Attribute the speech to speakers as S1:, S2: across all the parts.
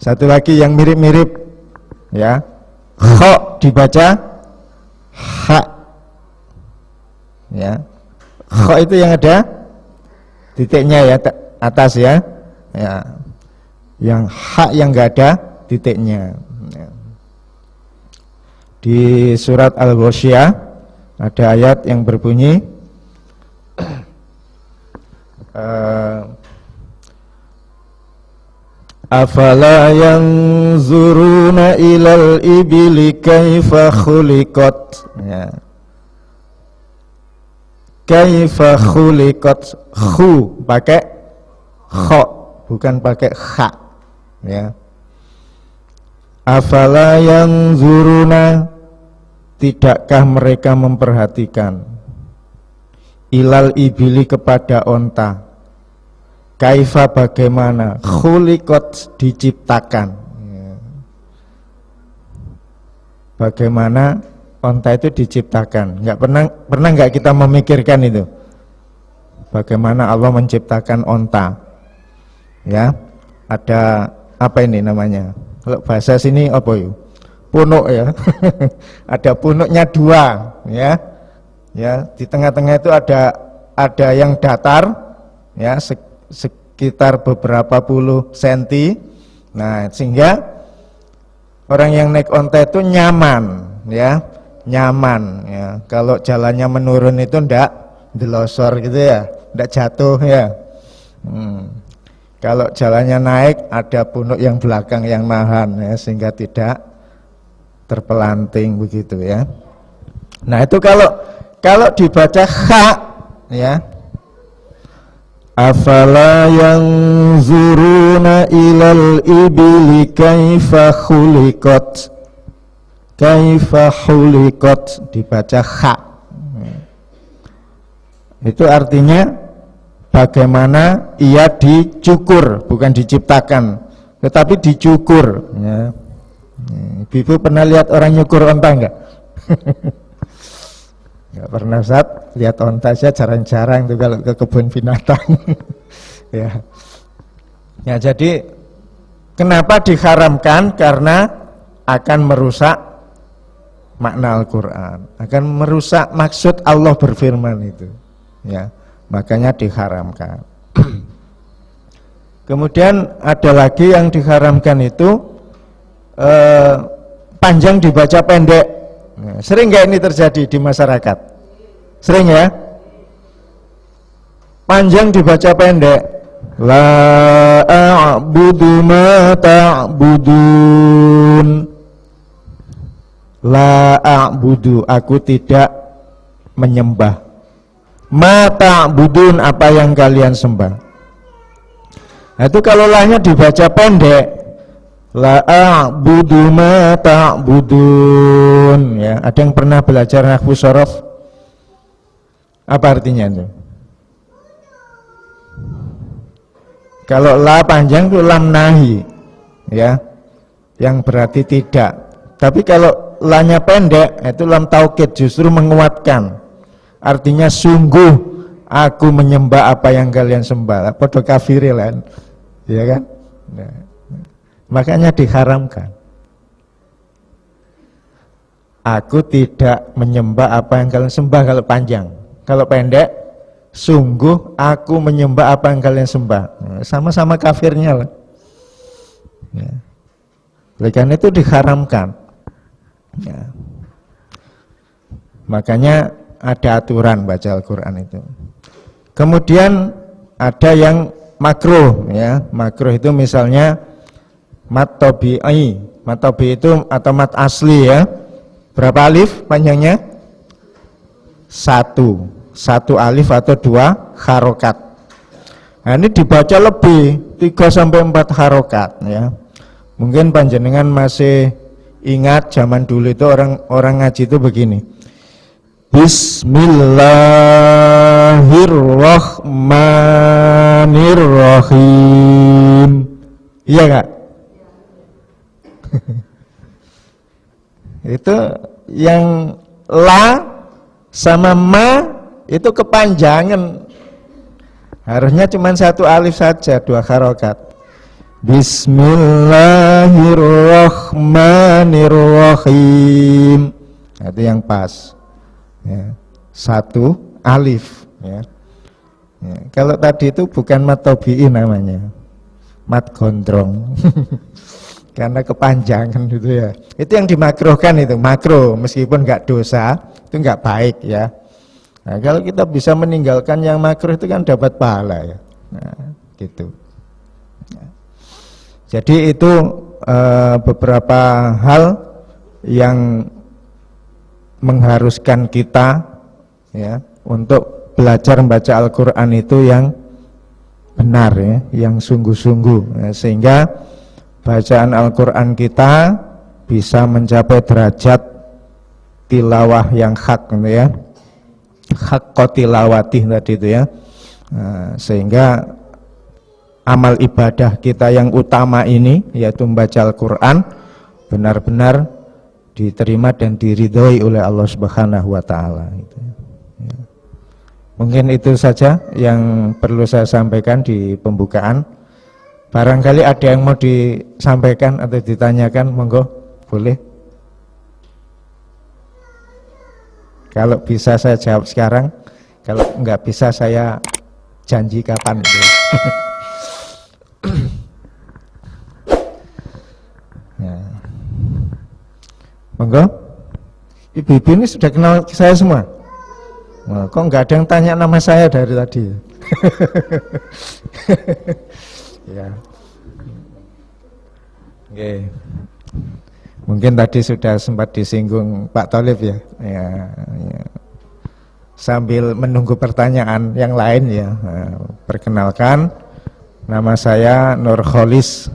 S1: Satu lagi yang mirip-mirip, ya. Kha dibaca ha. Ya. Kha itu yang ada titiknya ya atas ya. Ya. Yang ha yang enggak ada titiknya. Ya. Di surat Al-Ghasyiyah ada ayat yang berbunyi afala yanzuruna ilal ibili kaifa khuliqat, ya. Kaifa khuliqat, khu pakai kha bukan pakai kha, ya. Afala yanzuruna, tidakkah mereka memperhatikan ilal ibili kepada onta, kaifa bagaimana, khuliqat diciptakan, ya. Bagaimana onta itu diciptakan. Pernah nggak kita memikirkan itu? Bagaimana Allah menciptakan onta? Ya, ada apa ini namanya? Kalau bahasa sini apa yuk? Punuk ya. Ada punuknya dua, ya. Ya, di tengah-tengah itu ada yang datar, ya, sekitar beberapa puluh senti. Nah, sehingga orang yang naik onta itu nyaman, ya, nyaman, ya. Kalau jalannya menurun itu ndak delosor gitu ya, ndak jatuh ya. Kalau jalannya naik ada punuk yang belakang yang nahan, ya, sehingga tidak terpelanting begitu ya. Nah itu kalau dibaca kha, ya, afala yanzuruna ilal ibili kaifa khuliqat, kaifa khuliqat dibaca kha. Itu artinya bagaimana ia dicukur, bukan diciptakan, tetapi dicukur, ya. Ibu pernah lihat orang nyukur onta enggak? Enggak pernah, Ustaz. Lihat onta saja jarang-jarang tuh kalau ke kebun binatang. Ya. Ya, jadi kenapa diharamkan? Karena akan merusak makna Al-Qur'an, akan merusak maksud Allah berfirman itu, ya. Makanya diharamkan. Kemudian ada lagi yang diharamkan itu panjang dibaca pendek. Nah, sering nggak ini terjadi di masyarakat? Sering ya? Panjang dibaca pendek. La a'budu ma ta'budun. La a'budu, aku tidak menyembah. Ma ta'budun, apa yang kalian sembah. Nah, itu kalau lahnya dibaca pendek, la a'budu ma ta'budun, ya. Ada yang pernah belajar nahwu shorof? Apa artinya itu? Kalau la panjang itu lam nahi, ya, yang berarti tidak. Tapi kalau lanya pendek itu lam taukid, justru menguatkan. Artinya sungguh aku menyembah apa yang kalian sembah. Podo kafiri lah, ya kan? Nah, makanya diharamkan. Aku tidak menyembah apa yang kalian sembah kalau panjang. Kalau pendek, sungguh aku menyembah apa yang kalian sembah. Sama-sama kafirnya lah. Ya. Oleh karena itu diharamkan. Ya. Makanya ada aturan baca Al-Quran itu. Kemudian ada yang makruh, ya. Makruh itu misalnya mat tabi'i. Mat tabi'i itu atau mat asli, ya. Berapa alif panjangnya? Satu alif atau 2 harokat. Nah, ini dibaca lebih 3-4 harokat, ya. Mungkin panjenengan masih ingat zaman dulu itu orang ngaji itu begini. Bismillahirrahmanirrahim. Iya enggak? Itu yang la sama ma itu kepanjangan. Harusnya cuma 1 alif saja, 2 harokat. Bismillahirrahmanirrahim. Nah, itu yang pas. Ya. Satu alif. Ya. Ya. Kalau tadi itu bukan mat tabi'i namanya, mat gondrong. Karena kepanjangan gitu ya. Itu yang dimakruhkan itu, makruh. Meskipun nggak dosa, itu nggak baik ya. Nah, kalau kita bisa meninggalkan yang makruh itu kan dapat pahala ya. Nah, gitu. Jadi itu beberapa hal yang mengharuskan kita ya untuk belajar membaca Al-Quran itu yang benar ya, yang sungguh-sungguh ya, sehingga bacaan Al-Quran kita bisa mencapai derajat tilawah yang hak gitu ya, hak tilawati tadi itu ya. Nah, sehingga amal ibadah kita yang utama ini yaitu membaca Al-Quran benar-benar diterima dan diridhoi oleh Allah Subhanahu wa taala gitu. Ya. Mungkin itu saja yang perlu saya sampaikan di pembukaan. Barangkali ada yang mau disampaikan atau ditanyakan, monggo, boleh. Kalau bisa saya jawab sekarang, kalau enggak bisa saya janji kapan gitu. Ya. Monggo. Ibu-ibu ini sudah kenal saya semua. Nah, kok nggak ada yang tanya nama saya dari tadi? Ya. Oke. Mungkin tadi sudah sempat disinggung Pak Tholib ya. Ya. Sambil menunggu pertanyaan yang lain ya. Nah, perkenalkan. Nama saya Nur Kholis.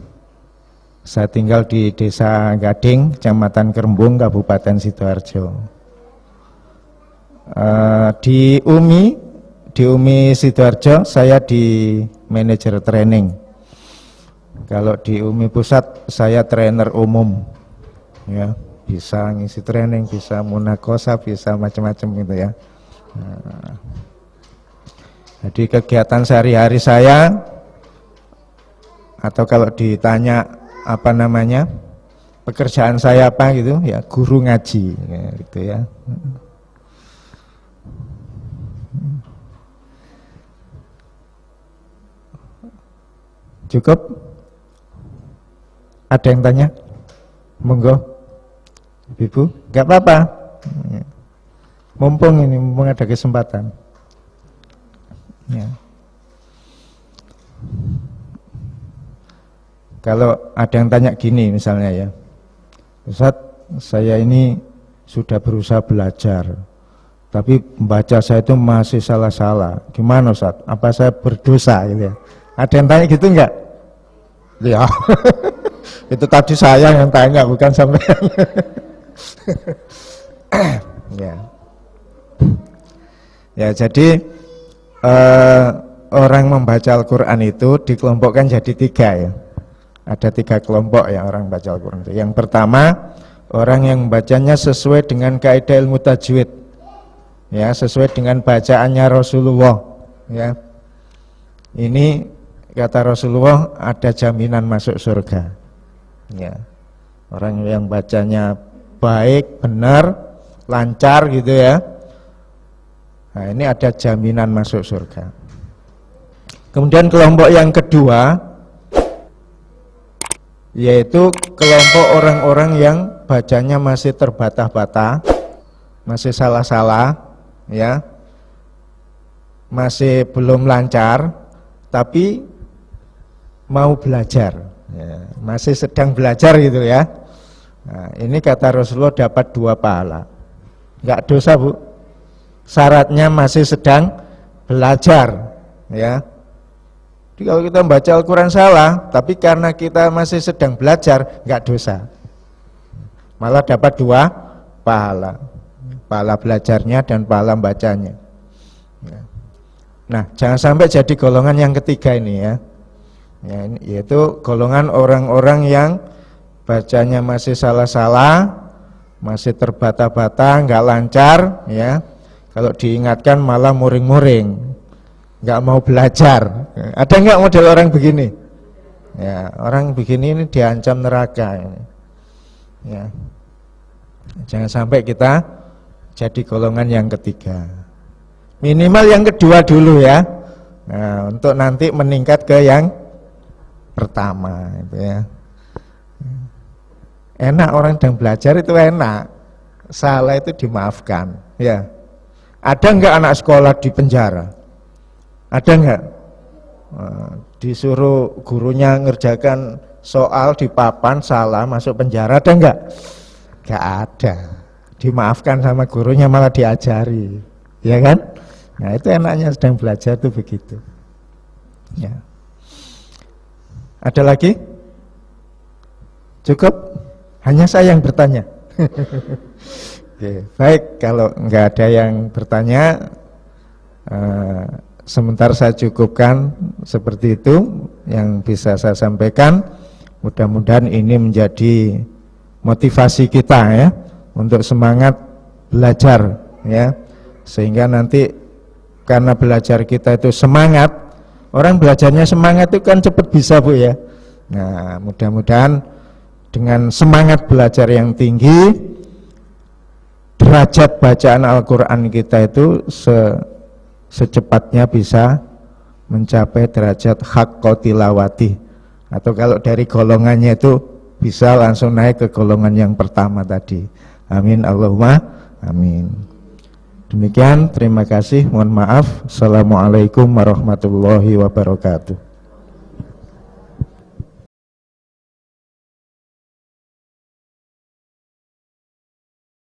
S1: Saya tinggal di Desa Gading, Kecamatan Kerembung, Kabupaten Sidoarjo. Di UMI Sidoarjo saya di manajer training. Kalau di UMI Pusat saya trainer umum. Ya, bisa ngisi training, bisa munakosa, bisa macam-macam gitu ya. Nah, jadi kegiatan sehari-hari saya, atau kalau ditanya apa namanya pekerjaan saya apa gitu ya, guru ngaji ya, gitu ya. Cukup? Ada yang tanya? Monggo, Ibu, nggak apa-apa. Mumpung ada kesempatan. Ya. Kalau ada yang tanya gini misalnya ya, Ustaz, saya ini sudah berusaha belajar, tapi membaca saya itu masih salah-salah. Gimana Ustaz? Apa saya berdosa gitu ya? Ada yang tanya gitu enggak? Ya, itu tadi saya yang tanya, bukan sampean. Ya. Ya, jadi orang membaca Al-Quran itu dikelompokkan jadi 3 ya. Ada 3 kelompok yang orang baca Al-Quran itu. Yang pertama, orang yang membacanya sesuai dengan kaidah ilmu tajwid, ya, sesuai dengan bacaannya Rasulullah. Ya, ini kata Rasulullah ada jaminan masuk surga. Ya, orang yang bacanya baik, benar, lancar gitu ya. Nah, ini ada jaminan masuk surga. Kemudian kelompok yang kedua, yaitu kelompok orang-orang yang bacanya masih terbata-bata, masih salah-salah, ya, masih belum lancar, tapi mau belajar, ya, masih sedang belajar gitu ya. Nah, ini kata Rasulullah dapat 2 pahala, nggak dosa Bu. Syaratnya masih sedang belajar, ya. Jadi kalau kita membaca Al-Quran salah, tapi karena kita masih sedang belajar, nggak dosa. Malah dapat 2 pahala. Pahala belajarnya dan pahala bacanya. Nah, jangan sampai jadi golongan yang ketiga ini ya. Yaitu golongan orang-orang yang bacanya masih salah-salah, masih terbata-bata, nggak lancar, ya. Kalau diingatkan malah muring-muring, nggak mau belajar. Ada nggak model orang begini? Ya, orang begini ini diancam neraka ini. Ya. Jangan sampai kita jadi golongan yang ketiga. Minimal yang kedua dulu ya. Nah, untuk nanti meningkat ke yang pertama itu ya. Enak orang sedang belajar itu enak. Salah itu dimaafkan, ya. Ada enggak anak sekolah di penjara? Ada enggak? Disuruh gurunya ngerjakan soal di papan salah masuk penjara, ada enggak? Enggak ada. Dimaafkan sama gurunya malah diajari, ya kan? Nah itu enaknya sedang belajar tuh begitu. Ya. Ada lagi? Cukup? Hanya saya yang bertanya. Oke, baik, kalau enggak ada yang bertanya, sebentar saya cukupkan seperti itu yang bisa saya sampaikan. Mudah-mudahan ini menjadi motivasi kita ya untuk semangat belajar ya, sehingga nanti karena belajar kita itu semangat, orang belajarnya semangat itu kan cepat bisa Bu ya. Nah mudah-mudahan dengan semangat belajar yang tinggi, derajat bacaan Al-Quran kita itu secepatnya bisa mencapai derajat haqqo tilawati, atau kalau dari golongannya itu bisa langsung naik ke golongan yang pertama tadi. Amin Allahumma amin. Demikian, terima kasih, mohon maaf. Assalamualaikum warahmatullahi wabarakatuh.